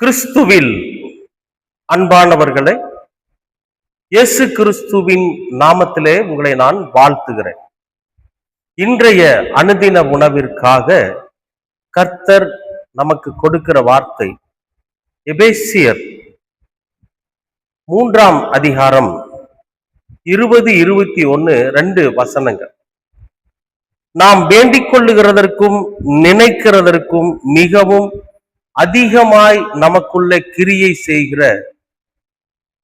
கிறிஸ்துவில் அன்பானவர்களே, இயேசு கிறிஸ்துவின் நாமத்திலே உங்களை நான் வாழ்த்துகிறேன். இன்றைய அனுதின உணவிற்காக கர்த்தர் நமக்கு கொடுக்கிற வார்த்தை எபேசியர் 3ஆம் அதிகாரம் 20, 21, 2 வசனங்கள். நாம் வேண்டிக் கொள்ளுகிறதற்கும் நினைக்கிறதற்கும் மிகவும் அதிகமாய் நமக்குள்ள கிரியை செய்கிற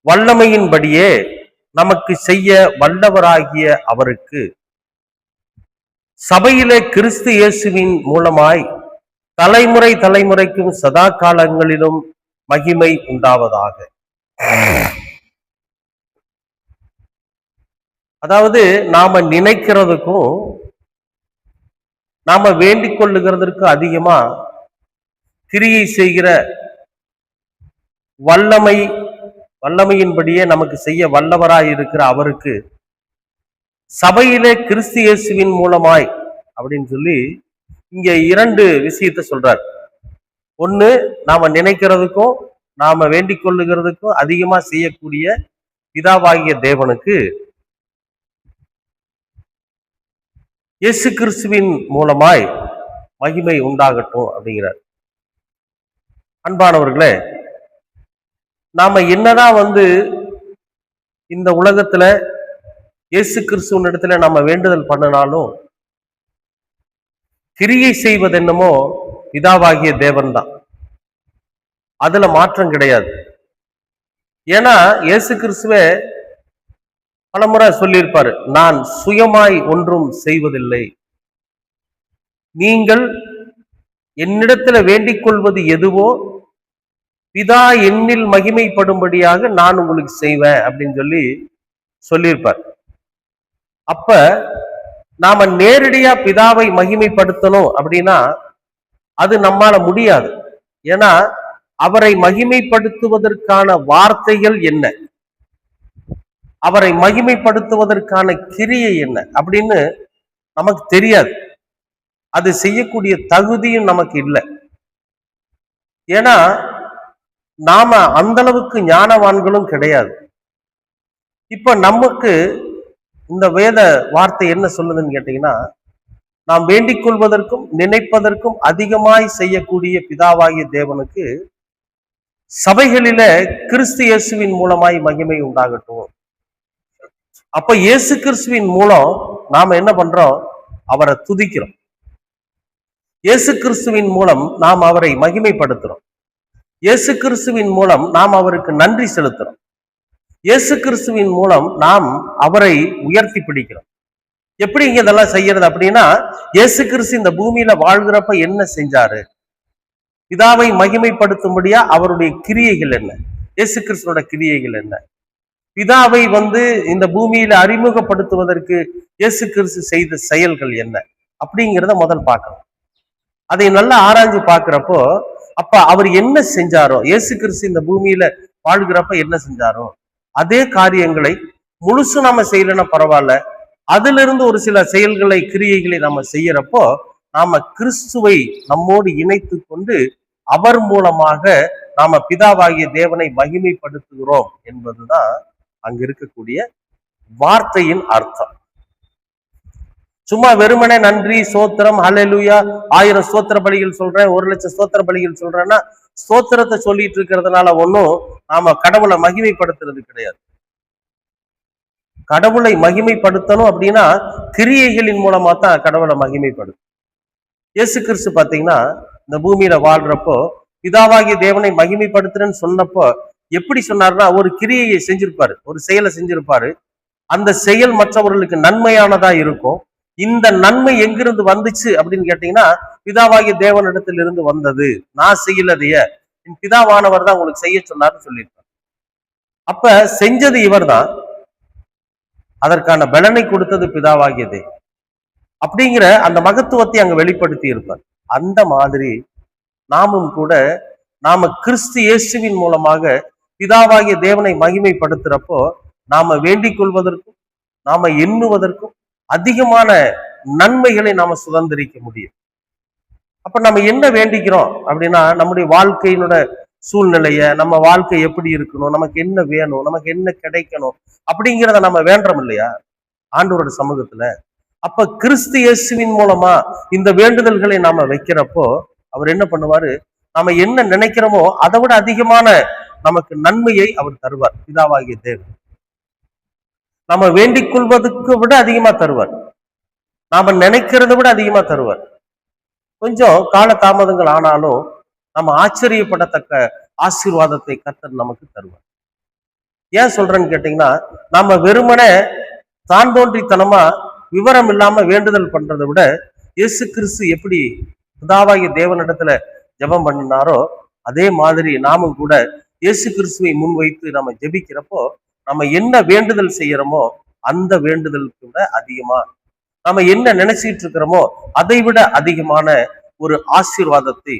வல்லமையின்படியே நமக்கு செய்ய வல்லவராகிய அவருக்கு சபையிலே கிறிஸ்து இயேசுவின் மூலமாய் தலைமுறை தலைமுறைக்கும் சதா காலங்களிலும் மகிமை உண்டாவதாக. அதாவது நாம நினைக்கிறதுக்கும் நாம வேண்டிக் கொள்ளுகிறதற்கும் அதிகமா கிரியை செய்கிற வல்லமையின்படியே நமக்கு செய்ய வல்லவராய் இருக்கிற அவருக்கு சபையிலே கிறிஸ்து இயேசுவின் மூலமாய் அப்படின்னு சொல்லி இங்க 2 விஷயத்தை சொல்றார். ஒண்ணு, நாம நினைக்கிறதுக்கும் நாம வேண்டிக் கொள்ளுகிறதுக்கும் அதிகமா செய்யக்கூடிய பிதாவாகிய தேவனுக்கு இயேசு கிறிஸ்துவின் மூலமாய் மகிமை உண்டாகட்டும் அப்படிங்கிறார். அன்பானவர்களே, நாம என்னதான் இந்த உலகத்துல இயேசு கிறிஸ்துவின் இடத்துல நம்ம வேண்டுதல் பண்ணினாலும் கிரியை செய்வது என்னமோ பிதாவாகிய தேவன் தான். அதுல மாற்றம் கிடையாது. ஏன்னா இயேசு கிறிஸ்துவே பலமுறை சொல்லியிருப்பாரு, நான் சுயமாய் ஒன்றும் செய்வதில்லை, நீங்கள் என்னிடத்துல வேண்டிக் கொள்வது எதுவோ பிதா என்னில் மகிமைப்படும்படியாக நான் உங்களுக்கு செய்வேன் அப்படின்னு சொல்லியிருப்பார். அப்ப நாம நேரடியா பிதாவை மகிமைப்படுத்தணும் அப்படின்னா அது நம்மால முடியாது. ஏன்னா அவரை மகிமைப்படுத்துவதற்கான வார்த்தைகள் என்ன, அவரை மகிமைப்படுத்துவதற்கான கிரியை என்ன அப்படின்னு நமக்கு தெரியாது. அது செய்யக்கூடிய தகுதியும் நமக்கு இல்லை. ஏன்னா நாம அந்த அளவுக்கு ஞானவான்களும் கிடையாது. இப்ப நமக்கு இந்த வேத வார்த்தை என்ன சொல்லுதுன்னு கேட்டீங்கன்னா, நாம் வேண்டிக் கொள்வதற்கும் நினைப்பதற்கும் அதிகமாய் செய்யக்கூடிய பிதாவாகிய தேவனுக்கு சபைகளில கிறிஸ்து இயேசுவின் மூலமாய் மகிமை உண்டாகட்டும். அப்ப இயேசு கிறிஸ்துவின் மூலம் நாம என்ன பண்றோம்? அவரை துதிக்கிறோம். இயேசு கிறிஸ்துவின் மூலம் நாம் அவரை மகிமைப்படுத்துறோம். இயேசு கிறிஸ்துவின் மூலம் நாம் அவருக்கு நன்றி செலுத்துறோம். இயேசு கிறிஸ்துவின் மூலம் நாம் அவரை உயர்த்தி பிடிக்கிறோம். எப்படி இங்க இதெல்லாம் செய்யறது அப்படின்னா, இயேசு கிறிஸ்து இந்த பூமியில வாழ்கிறப்ப என்ன செஞ்சாரு, பிதாவை மகிமைப்படுத்தும்படியா அவருடைய கிரியைகள் என்ன, இயேசு கிறிஸ்துவோட கிரியைகள் என்ன, பிதாவை இந்த பூமியில அறிமுகப்படுத்துவதற்கு இயேசு கிறிஸ்து செய்த செயல்கள் என்ன அப்படிங்கிறத முதல் பார்க்கணும். அதை நல்லா ஆராய்ஞ்சு பார்க்கிறப்போ, அப்ப அவர் என்ன செஞ்சாரோ, இயேசு கிறிஸ்து இந்த பூமியில வாழ்கிறப்ப என்ன செஞ்சாரோ அதே காரியங்களை முழுசு நாம செய்யலன்னா பரவாயில்ல, அதுல இருந்து ஒரு சில செயல்களை கிரியைகளை நாம செய்யறப்போ நாம கிறிஸ்துவை நம்மோடு இணைத்து கொண்டு அவர் மூலமாக நாம பிதாவாகிய தேவனை மகிமைப்படுத்துகிறோம் என்பதுதான் அங்க இருக்கக்கூடிய வார்த்தையின் அர்த்தம். சும்மா வெறுமனே நன்றி ஸ்தோத்திரம் ஹல்லேலூயா 1000 ஸ்தோத்திர பலிகள் சொல்றேன், 1,00,000 ஸ்தோத்திர பலிகள் சொல்றேன்னா ஸ்தோத்திரத்தை சொல்லிட்டு இருக்கிறதுனால ஒன்றும் நாம கடவுளை மகிமைப்படுத்துறது கிடையாது. கடவுளை மகிமைப்படுத்தணும் அப்படின்னா கிரியைகளின் மூலமா தான் கடவுளை மகிமைப்படுத்தும். இயேசு கிறிஸ்து பாத்தீங்கன்னா இந்த பூமியில வாழ்றப்போ பிதாவாகிய தேவனை மகிமைப்படுத்துறேன்னு சொன்னப்போ எப்படி சொன்னார்னா, ஒரு கிரியையை செஞ்சிருப்பாரு, ஒரு செயலை செஞ்சிருப்பாரு. அந்த செயல் மற்றவர்களுக்கு நன்மையானதா இருக்கும். இந்த நன்மை எங்கிருந்து வந்துச்சு அப்படின்னு கேட்டீங்கன்னா, பிதாவாகிய தேவனிடத்தில் இருந்து வந்தது, நான் செய்யலதைய என் பிதாவானவர் தான் உங்களுக்கு செய்ய சொன்னார்னு சொல்லியிருப்பார். அப்ப செஞ்சது இவர் தான், அதற்கான பலனை கொடுத்தது பிதாவாகிய தேவன் அப்படிங்கிற அந்த மகத்துவத்தை அங்க வெளிப்படுத்தி இருப்பார். அந்த மாதிரி நாமும் கூட நாம கிறிஸ்து இயேசுவின் மூலமாக பிதாவாகிய தேவனை மகிமைப்படுத்துறப்போ நாம வேண்டிக் கொள்வதற்கும் நாம எண்ணுவதற்கும் அதிகமான நன்மைகளை நாம சுதந்திரிக்க முடியும். அப்ப நம்ம என்ன வேண்டிக்கிறோம் அப்படின்னா, நம்முடைய வாழ்க்கையினோட சூழ்நிலைய, நம்ம வாழ்க்கை எப்படி இருக்கணும், நமக்கு என்ன வேணும், நமக்கு என்ன கிடைக்கணும் அப்படிங்கிறத நம்ம வேண்டுறோம் இல்லையா ஆண்டவரோட சமூகத்துல. அப்ப கிறிஸ்து இயேசுவின் மூலமா இந்த வேண்டுதல்களை நாம வைக்கிறப்போ அவர் என்ன பண்ணுவாரு, நாம என்ன நினைக்கிறோமோ அதை விட அதிகமான நமக்கு நன்மையை அவர் தருவார். பிதாவாகிய தேவன் நம்ம வேண்டிக் கொள்வதற்கு விட அதிகமா தருவார். நாம நினைக்கிறத விட அதிகமா தருவார். கொஞ்சம் கால தாமதங்கள் ஆனாலும் நம்ம ஆச்சரியப்படத்தக்க ஆசீர்வாதத்தை கர்த்தர் நமக்கு தருவார். ஏன் சொல்றேன்னு கேட்டீங்கன்னா, நம்ம வெறுமனே தான் தோன்றித்தனமா விவரம் இல்லாம வேண்டுதல் பண்றதை விட இயேசு கிறிஸ்து எப்படி பிதாவாகிய தேவனிடத்துல ஜெபம் பண்ணினாரோ அதே மாதிரி நாமும் கூட இயேசு கிறிஸ்துவை முன்வைத்து நம்ம ஜெபிக்கிறப்போ நம்ம என்ன வேண்டுதல் செய்யறோமோ அந்த வேண்டுதலுக்கு விட அதிகமா நம்ம என்ன நினைச்சிட்டு இருக்கிறோமோ அதை விட அதிகமான ஒரு ஆசீர்வாதத்தை,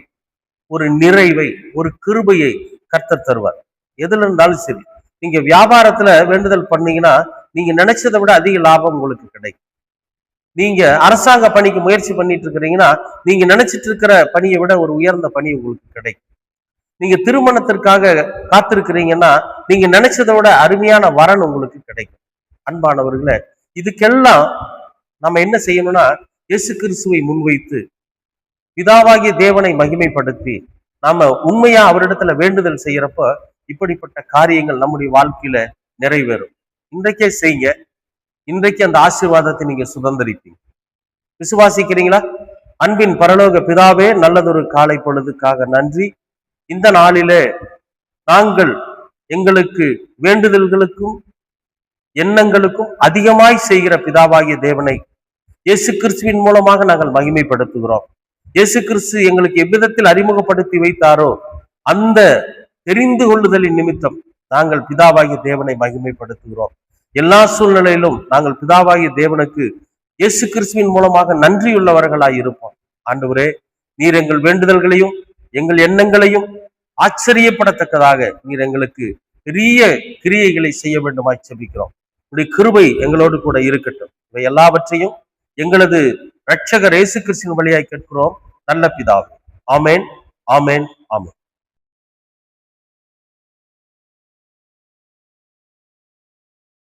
ஒரு நிறைவை, ஒரு கிருபையை கர்த்தர் தருவார். எதுல இருந்தாலும் சரி, நீங்க வியாபாரத்துல வேண்டுதல் பண்ணீங்கன்னா நீங்க நினைச்சதை விட அதிக லாபம் உங்களுக்கு கிடைக்கும். நீங்க அரசாங்க பணிக்கு முயற்சி பண்ணிட்டு இருக்கிறீங்கன்னா நீங்க நினைச்சிட்டு இருக்கிற பணியை விட ஒரு உயர்ந்த பணி உங்களுக்கு கிடைக்கும். நீங்க திருமணத்திற்காக காத்திருக்கிறீங்கன்னா நீங்க நினைச்சதை விட அருமையான வரன் உங்களுக்கு கிடைக்கும். அன்பானவர்களே, இதுக்கெல்லாம் நம்ம என்ன செய்யணும்னா இயேசு கிறிஸ்துவை முன்வைத்து பிதாவாகிய தேவனை மகிமைப்படுத்தி நாம உண்மையா அவரிடத்துல வேண்டுதல் செய்யறப்ப இப்படிப்பட்ட காரியங்கள் நம்முடைய வாழ்க்கையில நிறைவேறும். இன்றைக்கே செய்யுங்க. இன்றைக்கு அந்த ஆசீர்வாதத்தை நீங்க சுதந்திரிப்பீங்க. விசுவாசிக்கிறீங்களா? அன்பின் பரலோக பிதாவே, நல்லதொரு காலை பொழுதுக்காக நன்றி. இந்த நாளிலே நாங்கள் எங்களுக்கு வேண்டுதல்களுக்கும் எண்ணங்களுக்கும் அதிகமாய் செய்கிற பிதாவாகிய தேவனை இயேசு கிறிஸ்துவின் மூலமாக நாங்கள் மகிமைப்படுத்துகிறோம். இயேசு கிறிஸ்து எங்களுக்கு எவ்விதத்தில் அறிமுகப்படுத்தி வைத்தாரோ அந்த தெரிந்து கொள்ளுதலின் நிமித்தம் நாங்கள் பிதாவாகிய தேவனை மகிமைப்படுத்துகிறோம். எல்லா சூழ்நிலையிலும் நாங்கள் பிதாவாகிய தேவனுக்கு இயேசு கிறிஸ்துவின் மூலமாக நன்றியுள்ளவர்களாய் இருப்போம். ஆண்டவரே, நீர் எங்கள் வேண்டுதல்களையும் எங்கள் எண்ணங்களையும் ஆச்சரியப்படத்தக்கதாக நீர் எங்களுக்கு பெரிய கிரியைகளை செய்ய வேண்டுமாய் செபிக்கிறோம். உடைய கிருபை எங்களோடு கூட இருக்கட்டும். இவை எல்லாவற்றையும் எங்களது இரட்சகர் இயேசு கிறிஸ்துவின் வழியாய் கேட்கிறோம் நல்ல பிதாவே. ஆமேன், ஆமேன், ஆமேன்.